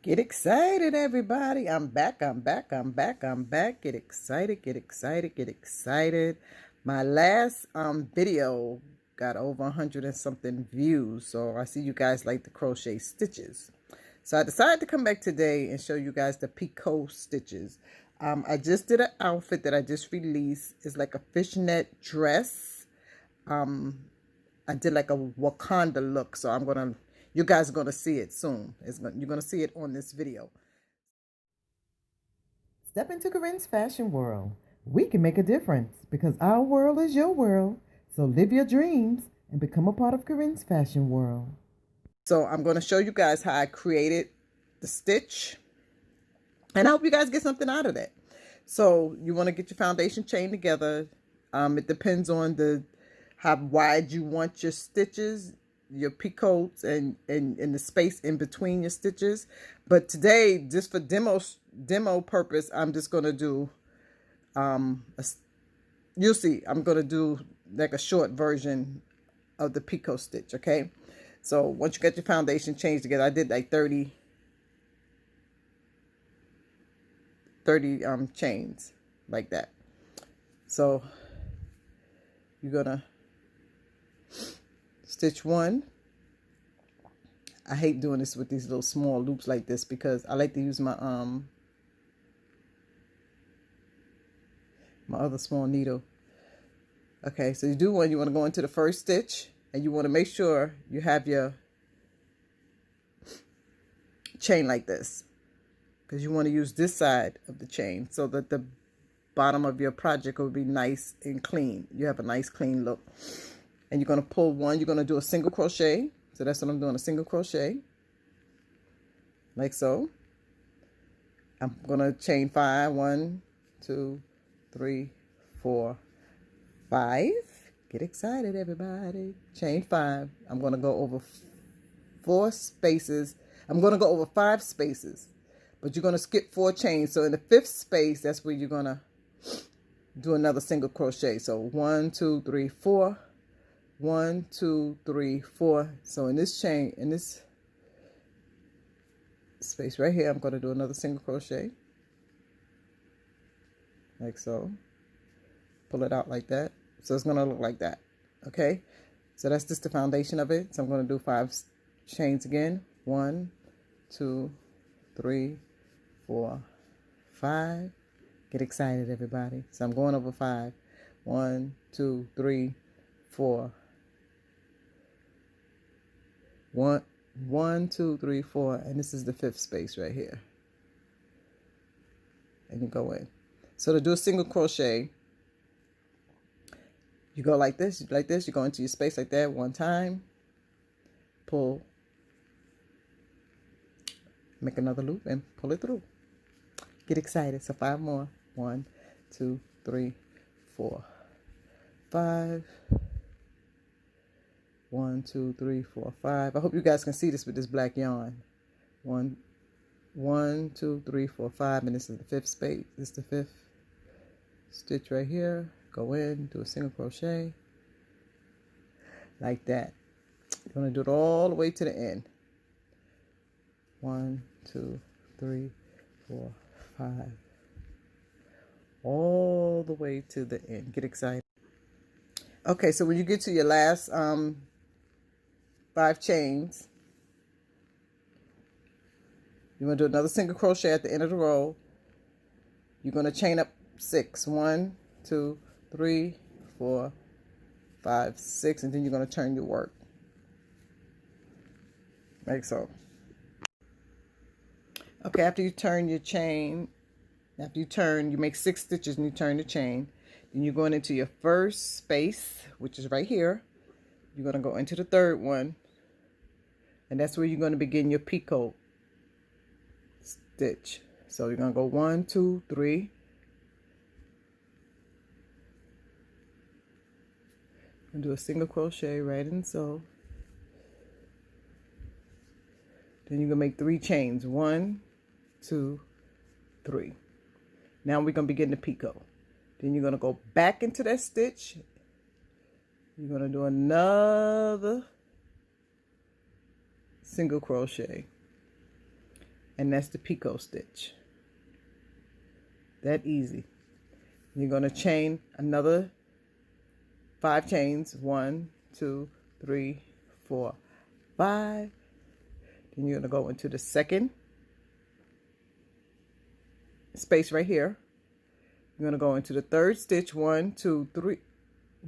Get excited, everybody. I'm back. Get excited, get excited, get excited. My last video got over 100 and something views. So I see you guys like the crochet stitches. So I decided to come back today and show you guys the Picot stitches. I just did an outfit that I just released. It's like a fishnet dress. I did like a Wakanda look. So you guys are going to see it soon. You're going to see it on this video. Step into Corinne's fashion world. We can make a difference because our world is your world. So live your dreams and become a part of Corinne's fashion world. So I'm going to show you guys how I created the stitch. And I hope you guys get something out of that. So you want to get your foundation chain together. It depends on how wide you want your stitches, your picots, and the space in between your stitches. But today, just for demo purpose, I'm just going to do, you'll see, I'm going to do like a short version of the picot stitch, okay? So once you get your foundation chains together, I did like 30 chains like that. So you're gonna stitch one. I hate doing this with these little small loops like this because I like to use my my other small needle. Okay, so you do one. You want to go into the first stitch and you want to make sure you have your chain like this, because you want to use this side of the chain so that the bottom of your project will be nice and clean. You have a nice clean look. And you're going to pull one. You're going to do a single crochet. So that's what I'm doing, a single crochet. Like so. I'm going to chain 5. 1, 2, 3, 4, 5. Get excited, everybody. Chain 5. I'm going to go over 4 spaces. I'm going to go over 5 spaces. But you're going to skip 4 chains. So in the 5th space, that's where you're going to do another single crochet. So 1, 2, 3, 4. 1, 2, 3, 4. So in this chain, in this space right here, I'm going to do another single crochet. Like so. Pull it out like that. So it's going to look like that. Okay. So that's just the foundation of it. So I'm going to do 5 chains again. 1, 2, 3, 4, 5. Get excited, everybody. So I'm going over 5. 1, 2, 3, 4. 1, 2, 3, 4, and this is the 5th space right here. And you go in. So to do a single crochet, you go like this, you go into your space like that 1 time, pull, make another loop and pull it through. Get excited. So 5 more. 1, 2, 3, 4, 5. 1, 2, 3, 4, 5. I hope you guys can see this with this black yarn. 1, 2, 3, 4, 5, and this is the 5th space. This is the 5th stitch right here. Go in, do a single crochet like that. You're going to do it all the way to the end. 1, 2, 3, 4, 5. All the way to the end. Get excited. Okay, so when you get to your last 5 chains, you want to do another single crochet at the end of the row. You're going to chain up 6. 1, 2, 3, 4, 5, 6, and then you're going to turn your work like so. Okay, after you turn your chain, you make 6 stitches and you turn the chain. Then you're going into your first space, which is right here. You're going to go into the 3rd one, and that's where you're going to begin your picot stitch. So you're going to go 1, 2, 3. And do a single crochet right in so. Then you're going to make 3 chains. 1, 2, 3. Now we're going to begin the picot. Then you're going to go back into that stitch. You're going to do another single crochet. and that's the picot stitch. That easy. You're going to chain another 5 chains. 1, 2, 3, 4, 5. Then you're going to go into the second space right here. You're going to go into the third stitch. 1, 2, 3.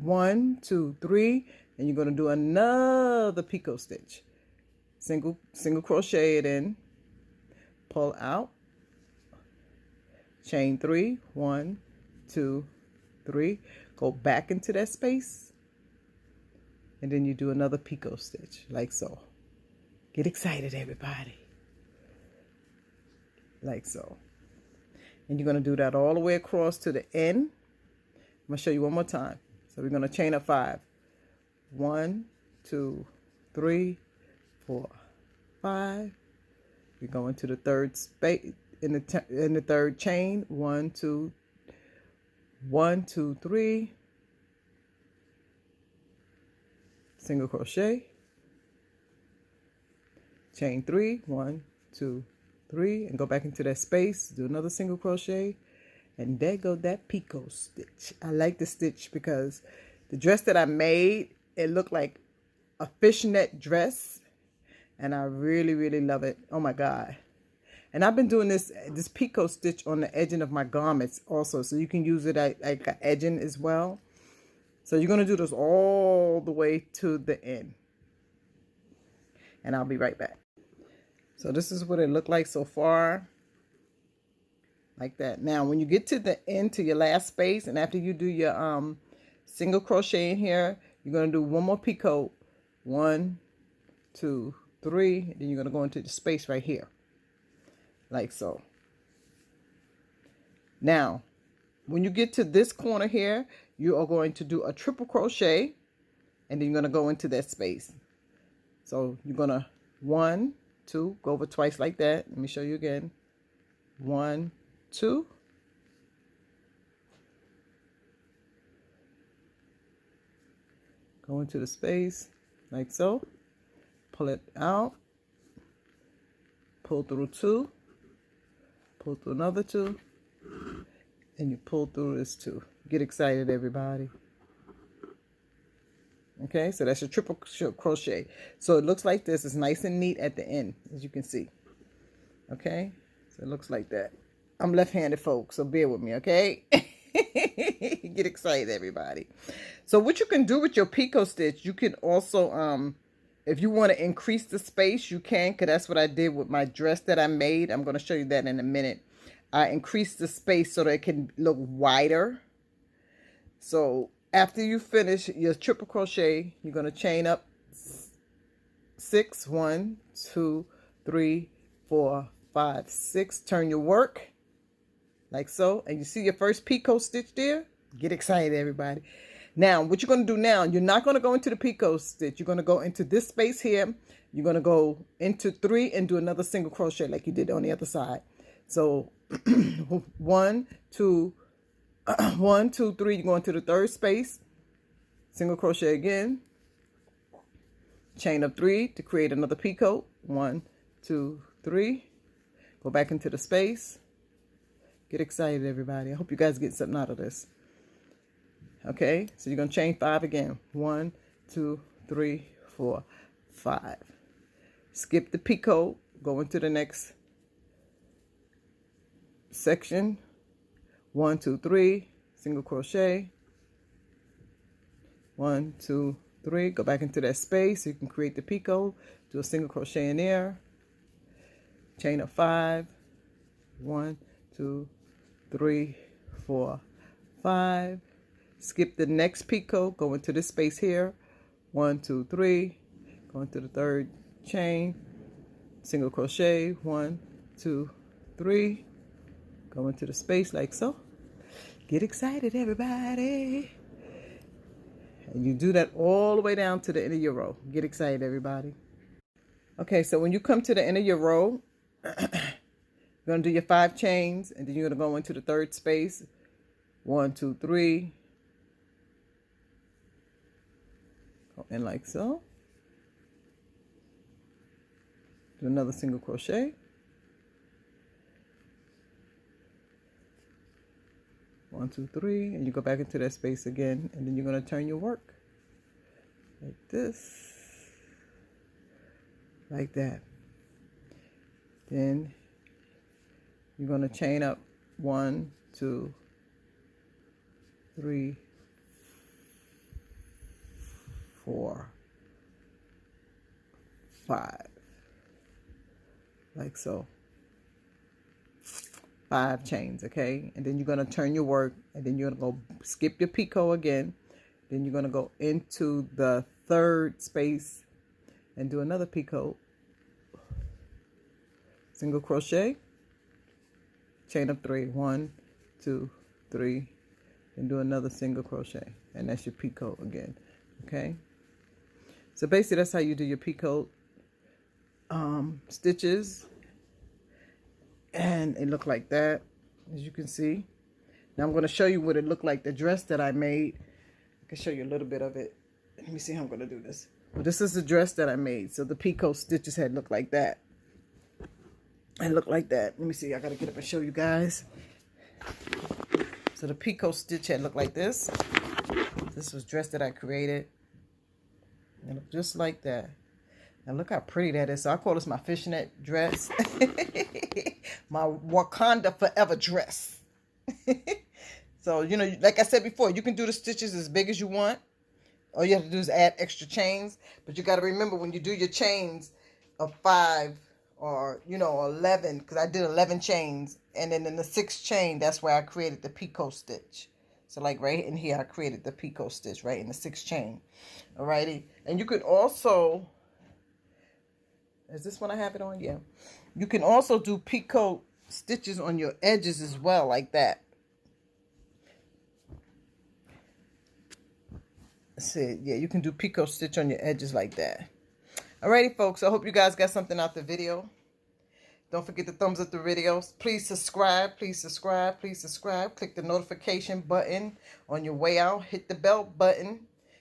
1, 2, 3, and you're going to do another picot stitch. Single crochet it in, pull out, chain 3, 1, 2, 3, go back into that space, and then you do another picot stitch like so. Get excited, everybody. Like so. And you're going to do that all the way across to the end. I'm going to show you one more time. So we're going to chain up 5. 1, 2, 3, 4, 5. We go into the third space in the third chain. 1, 2, 3. Single crochet. Chain 3. 1, 2, 3, and go back into that space. Do another single crochet, and there go that picot stitch. I like the stitch because the dress that I made, it looked like a fishnet dress, and I really love it. Oh my God. And I've been doing this picot stitch on the edging of my garments also, so you can use it at like an edging as well. So you're going to do this all the way to the end, and I'll be right back. So this is what it looked like so far, like that. Now when you get to the end, to your last space, and after you do your single crochet in here, you're going to do one more picot. 1, 2, 3. Then you're going to go into the space right here, like so. Now when you get to this corner here, you are going to do a triple crochet, and then you're going to go into that space. So you're going to 1, 2, go over twice like that. Let me show you again. 1, 2. Go into the space like so. Pull it out. Pull through 2. Pull through another 2. And you pull through this 2. Get excited, everybody. Okay, so that's your triple crochet. So it looks like this. It's nice and neat at the end, as you can see. Okay, so it looks like that. I'm left-handed, folks, so bear with me, okay? Get excited, everybody. So what you can do with your picot stitch, you can also, if you want to increase the space, you can, because that's what I did with my dress that I made. I'm going to show you that in a minute. I increased the space so that it can look wider. So after you finish your triple crochet, you're going to chain up 6. 1, 2, 3, 4, 5, 6. Turn your work like so. And you see your first picot stitch there? Get excited, everybody. Now, what you're going to do now, you're not going to go into the picot stitch. You're going to go into this space here. You're going to go into 3 and do another single crochet like you did on the other side. So 1, 2, 1, 2, 3. You go into the third space. Single crochet again. Chain up 3 to create another picot. 1, 2, 3. Go back into the space. Get excited, everybody. I hope you guys get something out of this. Okay, so you're going to chain 5 again. 1, 2, 3, 4, 5. Skip the picot. Go into the next section. 1, 2, 3. Single crochet. 1, 2, 3. Go back into that space so you can create the picot. Do a single crochet in there. Chain up 5. 1, 2, 3, 4, 5. Skip the next picot. Go into this space here. 1, 2, 3. Go into the third chain. Single crochet. 1, 2, 3. Go into the space like so. Get excited, everybody. And you do that all the way down to the end of your row. Get excited, everybody. Okay, so when you come to the end of your row, you're going to do your 5 chains, and then you're going to go into the third space. 1, 2, 3. Go in like so. Do another single crochet. 1, 2, 3, and you go back into that space again, and then you're going to turn your work like this, like that. Then you're going to chain up 1, 2, 3, 4, 5, like so. 5 chains, okay? And then you're going to turn your work, and then you're going to go skip your picot again. Then you're going to go into the 3rd space and do another picot, single crochet, chain up 3, 1, 2, 3, and do another single crochet, and that's your picot again, okay? So basically that's how you do your picot stitches. And it looked like that, as you can see. Now I'm going to show you what it looked like, the dress that I made. I can show you a little bit of it. Let me see how I'm going to do this. Well, this is the dress that I made. So the picot stitches had looked like that. And looked like that. Let me see. I got to get up and show you guys. So the picot stitch had looked like this. This was dress that I created. It looked just like that. Now look how pretty that is. So I call this my fishnet dress. My Wakanda forever dress. So, you know, like I said before, you can do the stitches as big as you want. All you have to do is add extra chains. But you got to remember when you do your chains of 5 or, you know, 11, because I did 11 chains. And then in the 6th chain, that's where I created the picot stitch. So like right in here, I created the picot stitch right in the 6th chain. Alrighty. And you could also... Is this one I have it on? Yeah. You can also do picot stitches on your edges as well, like that. See, yeah, you can do picot stitch on your edges like that. Alrighty, folks. I hope you guys got something out the video. Don't forget to thumbs up the videos. Please subscribe. Please subscribe. Please subscribe. Click the notification button on your way out. Hit the bell button,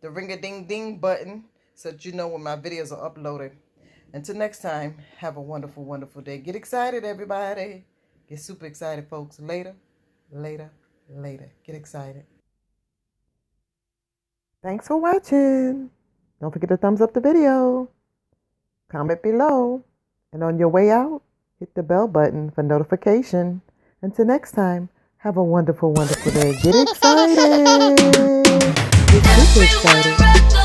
the ring-a-ding-ding button, so that you know when my videos are uploaded. Until next time, have a wonderful, wonderful day. Get excited, everybody. Get super excited, folks. Later, later, later. Get excited. Thanks for watching. Don't forget to thumbs up the video. Comment below. And on your way out, hit the bell button for notification. Until next time, have a wonderful, wonderful day. Get excited. Get super excited.